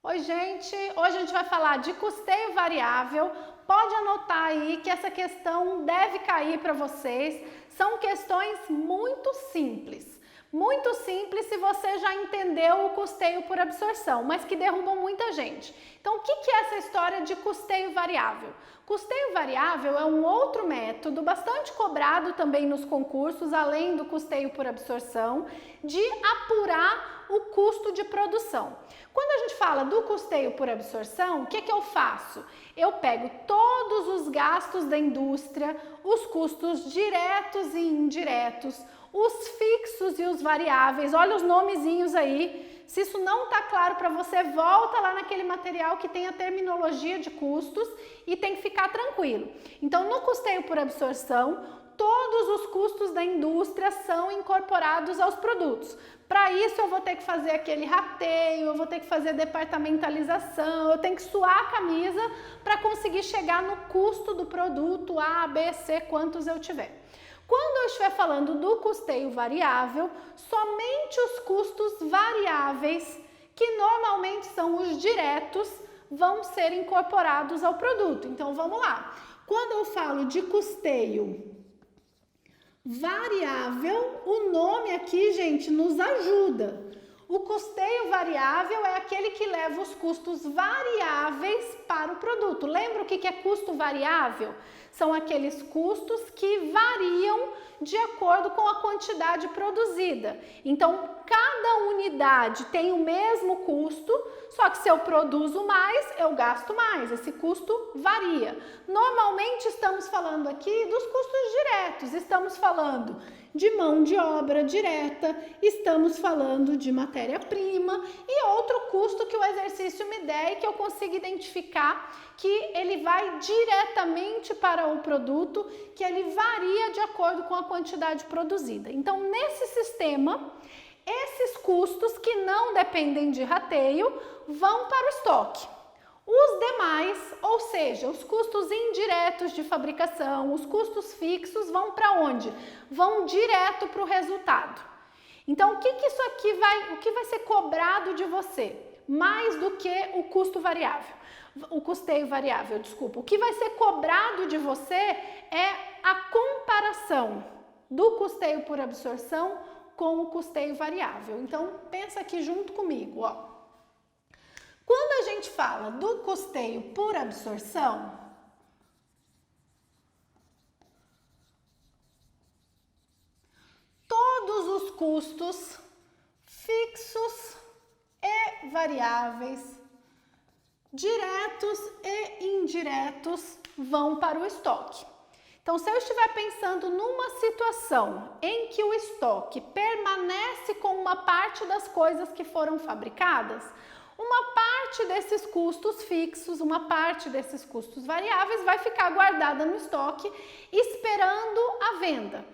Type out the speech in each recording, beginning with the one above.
Oi, gente! Hoje a gente vai falar de custeio variável. Pode anotar aí que essa questão deve cair para vocês. São questões muito simples se você já entendeu o custeio por absorção, mas que derrubam muita gente. Então, o que é essa história de custeio variável? Custeio variável é um outro método bastante cobrado também nos concursos, além do custeio por absorção, de apurar o custo de produção. Quando a gente fala do custeio por absorção, o que eu faço? Eu pego todos os gastos da indústria, os custos diretos e indiretos, os fixos e os variáveis, olha os nomezinhos aí. Se isso não está claro para você, volta lá naquele material que tem a terminologia de custos e tem que ficar tranquilo. Então, no custeio por absorção, todos os custos da indústria são incorporados aos produtos. Para isso, eu vou ter que fazer aquele rateio, eu vou ter que fazer departamentalização, eu tenho que suar a camisa para conseguir chegar no custo do produto A, B, C, quantos eu tiver. Quando eu estiver falando do custeio variável, somente os custos variáveis, que normalmente são os diretos, vão ser incorporados ao produto. Então, vamos lá. Quando eu falo de custeio variável, o nome aqui, gente, nos ajuda. O custeio variável é aquele que leva os custos variáveis para o produto. Lembra o que é custo variável? São aqueles custos que variam de acordo com a quantidade produzida. Então, cada unidade tem o mesmo custo, só que se eu produzo mais, eu gasto mais. Esse custo varia. Normalmente estamos falando aqui dos custos diretos, estamos falando de mão de obra direta, estamos falando de matéria-prima e outro custo que o exercício me der e que eu consiga identificar que ele vai diretamente para o produto, que ele varia de acordo com a quantidade produzida. Então, nesse sistema, esses custos que não dependem de rateio vão para o estoque. Os demais, ou seja, os custos indiretos de fabricação, os custos fixos vão para onde? Vão direto para o resultado. Então, o que vai ser cobrado de você? Mais do que o custo variável, o custeio variável, desculpa. O que vai ser cobrado de você é a comparação do custeio por absorção com o custeio variável. Então, pensa aqui junto comigo, ó. Quando a gente fala do custeio por absorção, todos os custos fixos e variáveis, diretos e indiretos, vão para o estoque. Então, se eu estiver pensando numa situação em que o estoque permanece com uma parte das coisas que foram fabricadas, uma parte desses custos fixos, uma parte desses custos variáveis vai ficar guardada no estoque esperando a venda.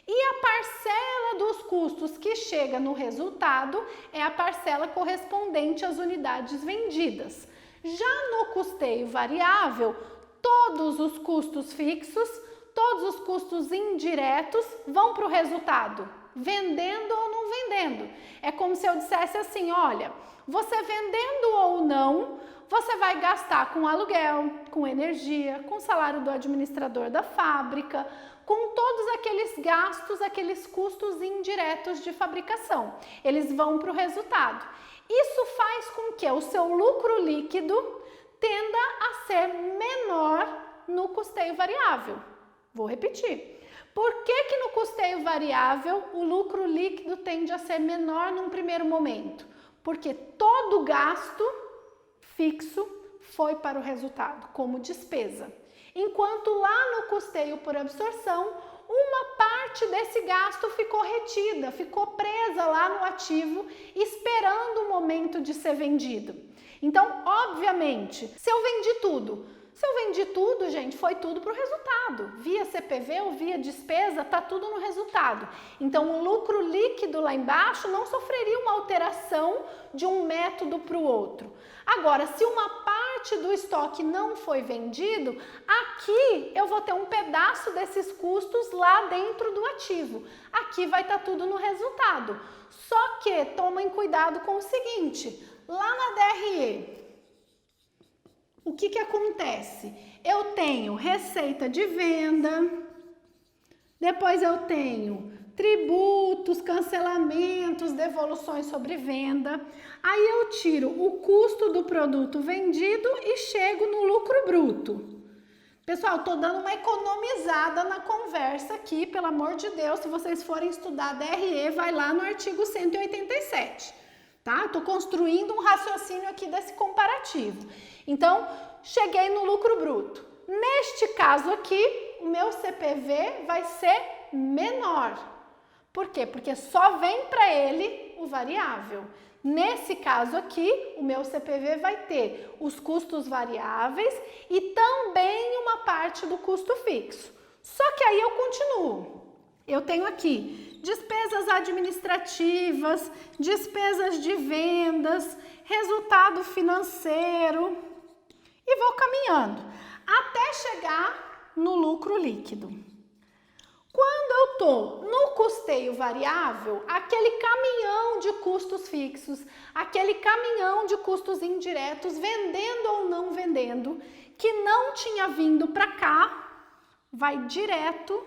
E a parcela dos custos que chega no resultado é a parcela correspondente às unidades vendidas. Já no custeio variável, todos os custos fixos, todos os custos indiretos vão para o resultado, vendendo ou não vendendo. É como se eu dissesse assim, olha, você vendendo ou não, você vai gastar com aluguel, com energia, com salário do administrador da fábrica, com todos aqueles gastos, aqueles custos indiretos de fabricação. Eles vão para o resultado. Isso faz com que o seu lucro líquido tenda a ser menor no custeio variável. Vou repetir. Por que no custeio variável o lucro líquido tende a ser menor num primeiro momento? Porque todo gasto fixo foi para o resultado, como despesa. Enquanto lá no custeio por absorção, uma parte desse gasto ficou retida, ficou presa lá no ativo, esperando o momento de ser vendido. Então, obviamente, se eu vendi tudo, gente, foi tudo para o resultado. Via CPV ou via despesa, tá tudo no resultado. Então, o lucro líquido lá embaixo não sofreria uma alteração de um método para o outro. Agora, se uma parte do estoque não foi vendido, aqui eu vou ter um pedaço desses custos lá dentro do ativo. Aqui vai estar tudo no resultado. Só que tomem cuidado com o seguinte, lá na DRE, o que que acontece? Eu tenho receita de venda, depois eu tenho tributos, cancelamentos, devoluções sobre venda. Aí eu tiro o custo do produto vendido e chego no lucro bruto. Pessoal, tô dando uma economizada na conversa aqui, pelo amor de Deus. Se vocês forem estudar DRE, vai lá no artigo 187, tá? Tô construindo um raciocínio aqui desse comparativo. Então, cheguei no lucro bruto. Neste caso aqui, o meu CPV vai ser menor. Por quê? Porque só vem para ele o variável. Nesse caso aqui, o meu CPV vai ter os custos variáveis e também uma parte do custo fixo. Só que aí eu continuo. Eu tenho aqui despesas administrativas, despesas de vendas, resultado financeiro e vou caminhando até chegar no lucro líquido. Quando eu estou no custeio variável, aquele caminhão de custos fixos, aquele caminhão de custos indiretos, vendendo ou não vendendo, que não tinha vindo para cá, vai direto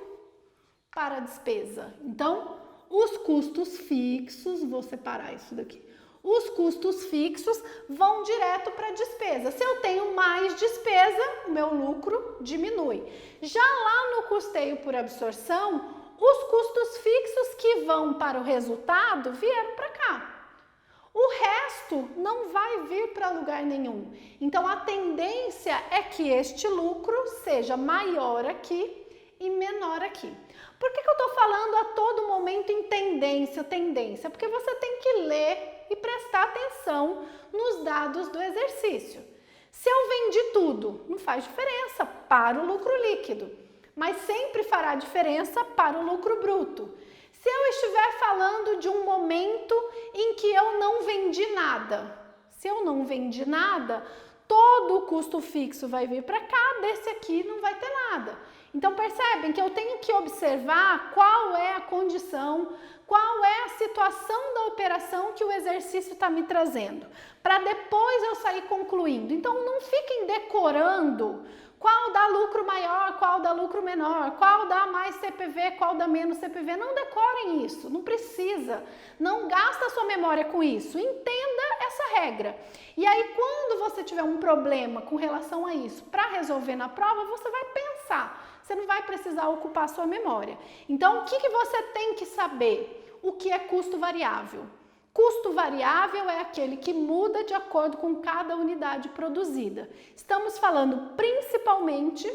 para a despesa. Então, os custos fixos, vou separar isso daqui. Os custos fixos vão direto para a despesa. Se eu tenho mais despesa, o meu lucro diminui. Já lá no custeio por absorção, os custos fixos que vão para o resultado vieram para cá. O resto não vai vir para lugar nenhum. Então, a tendência é que este lucro seja maior aqui e menor aqui. Por que eu estou falando a todo momento em tendência? Porque você tem que ler e prestar atenção nos dados do exercício. Se eu vendi tudo, não faz diferença para o lucro líquido, mas sempre fará diferença para o lucro bruto. Se eu estiver falando de um momento em que eu não vendi nada, se eu não vendi nada, todo o custo fixo vai vir para cá, desse aqui não vai ter nada. Então percebem que eu tenho que observar qual é a condição, qual é a situação da operação que o exercício está me trazendo, para depois eu sair concluindo. Então não fiquem decorando qual dá lucro maior, qual dá lucro menor, qual dá mais CPV, qual dá menos CPV. Não decorem isso, não precisa. Não gasta a sua memória com isso. Entenda essa regra. E aí, quando você tiver um problema com relação a isso, para resolver na prova, você vai pensar. Você não vai precisar ocupar a sua memória. Então, o que você tem que saber? O que é custo variável? Custo variável é aquele que muda de acordo com cada unidade produzida. Estamos falando principalmente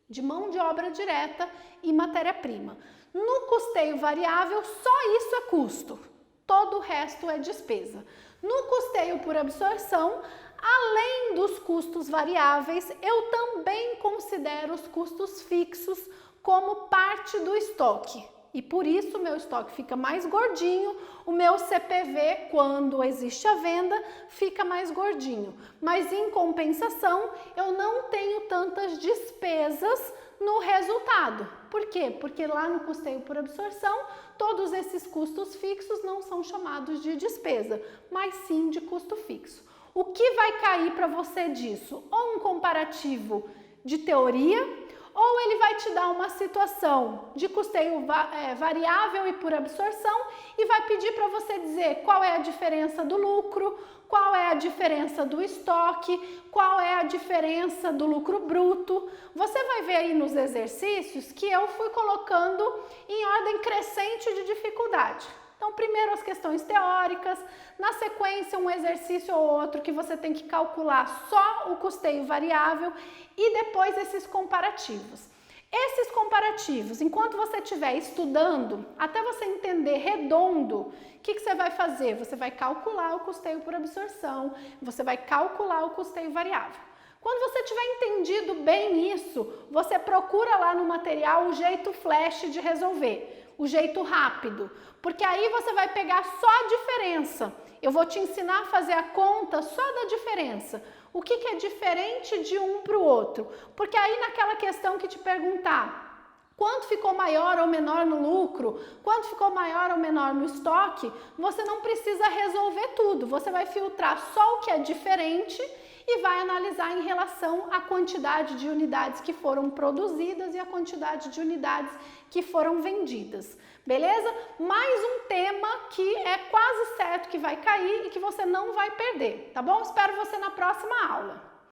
de mão de obra direta e matéria-prima. No custeio variável, só isso é custo. Todo o resto é despesa. No custeio por absorção, além dos custos variáveis, eu também considero os custos fixos como parte do estoque. E por isso o meu estoque fica mais gordinho, o meu CPV, quando existe a venda, fica mais gordinho. Mas em compensação, eu não tenho tantas despesas no resultado. Por quê? Porque lá no custeio por absorção, todos esses custos fixos não são chamados de despesa, mas sim de custo fixo. O que vai cair para você disso? Ou um comparativo de teoria, ou ele vai te dar uma situação de custeio variável e por absorção e vai pedir para você dizer qual é a diferença do lucro, qual é a diferença do estoque, qual é a diferença do lucro bruto. Você vai ver aí nos exercícios que eu fui colocando em ordem crescente de dificuldade. Então, primeiro as questões teóricas, na sequência um exercício ou outro que você tem que calcular só o custeio variável e depois esses comparativos. Esses comparativos, enquanto você estiver estudando, até você entender redondo, o que você vai fazer? Você vai calcular o custeio por absorção, você vai calcular o custeio variável. Quando você tiver entendido bem isso, você procura lá no material o jeito flash de resolver, o jeito rápido, porque aí você vai pegar só a diferença. Eu vou te ensinar a fazer a conta só da diferença. O que é diferente de um para o outro? Porque aí naquela questão que te perguntar quanto ficou maior ou menor no lucro, quanto ficou maior ou menor no estoque, você não precisa resolver tudo. Você vai filtrar só o que é diferente e vai analisar em relação à quantidade de unidades que foram produzidas e a quantidade de unidades que foram vendidas. Beleza? Mais um tema que é quase certo que vai cair e que você não vai perder, tá bom? Espero você na próxima aula.